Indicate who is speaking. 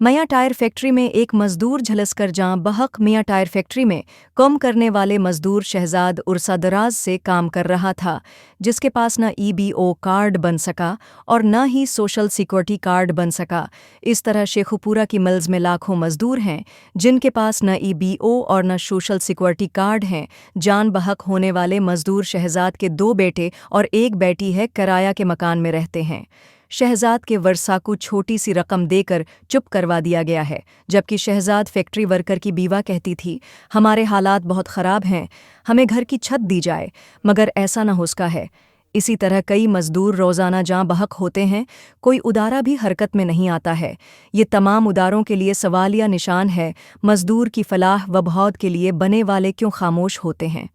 Speaker 1: मियां tyre factory में एक मजदूर झुलसकर जाँ बहक। मियां टायर फैक्ट्री में काम करने वाले मजदूर शहजाद उरसा दराज से काम कर रहा था, जिसके पास न ईबीओ कार्ड बन सका और न ही सोशल सिक्योरिटी कार्ड बन सका। इस तरह शेखुपुरा की मिल्स में लाखों मजदूर हैं जिनके पास न ईबीओ और न सोशल सिक्योरिटी कार्ड हैं। जान बहक होने वाले मजदूर शहजाद के 2 बेटे और 1 बेटी है, किराया के मकान में रहते हैं। शहजाद के वर्सा को छोटी सी रकम देकर चुप करवा दिया गया है, जबकि शहजाद फैक्ट्री वर्कर की बीवा कहती थी, हमारे हालात बहुत ख़राब हैं, हमें घर की छत दी जाए, मगर ऐसा न हो सका है। इसी तरह कई मजदूर रोज़ाना जाँ बहक होते हैं, कोई उदारा भी हरकत में नहीं आता है। ये तमाम उदारों के लिए सवालिया निशान है, मजदूर की फलाह व बहौद के लिए बने वाले क्यों खामोश होते हैं।